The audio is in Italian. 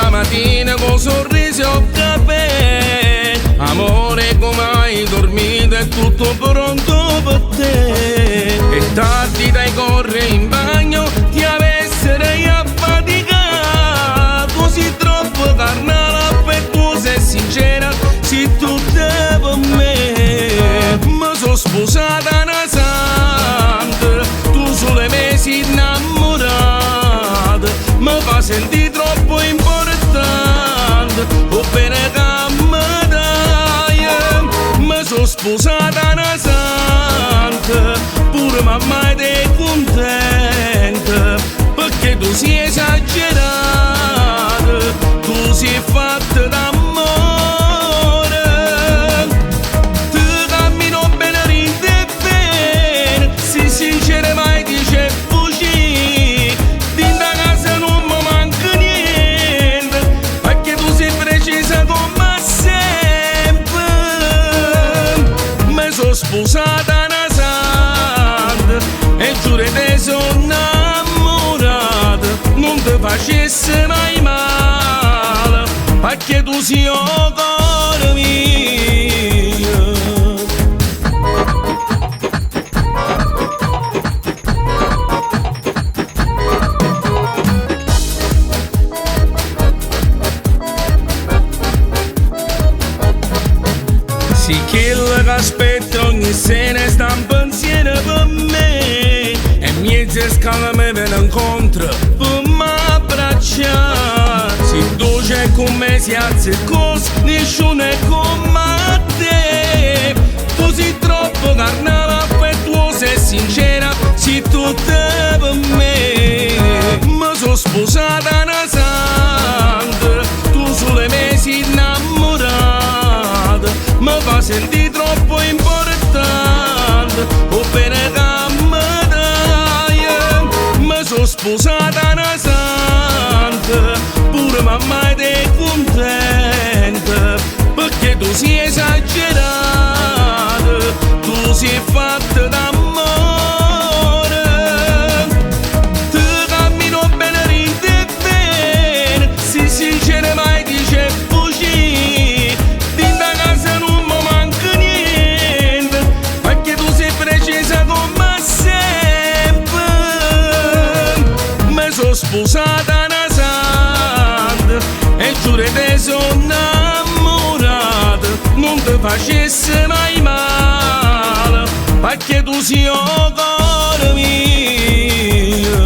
stamattina con sorrisi o caffè. Amore, come hai dormito, è tutto pronto per te. E tardi dai correre in bagno, ti avesserei affaticato. Sei troppo carnale, affettuosa e sincera, sei tutta per me. Mi sono sposata una santa, tu solo me sei innamorata. Mi fa sentire troppo importante, o bene che mi dai. Mi sono sposata una santa, pure mamma ed è contenta, perché tu sei esagerata, tu sei fatta d'amore. Tu cammino bene, ridi e bene, sei sincera mai dice bugie. Dinda casa non mi manca niente, perché tu sei precisa come sempre. Mi sono sposata una santa e giuro te sono innamorata. Non ti facesse mai male, perché tu sei il cuore mio. Sì, quello che aspetta ogni sera sta un pensiero per me, e mezza scala mi viene incontro per m'abbracciare. Se tu c'è con me si alza il coso, nessuno è come te. Tu sei troppo carnale, affettuosa e sincera, sei tutta per me. Mi sono sposata una santa, tu solo me sei innamorata. Mi fa sentire troppo importante, o bene che mi dai. Mi sono sposata una santa, pure mamma ed è contenta, perché tu sei esagerata, tu sei fatta d'amore. Tu cammino bene, ridi e bene, sei sincera mai dice bugie. Dinda casa non mi manca niente, perché tu sei precisa come sempre. Mi sono sposata una santa e giuro te sono innamorata. Non ti facesse mai male, perché tu sei il cuore mio.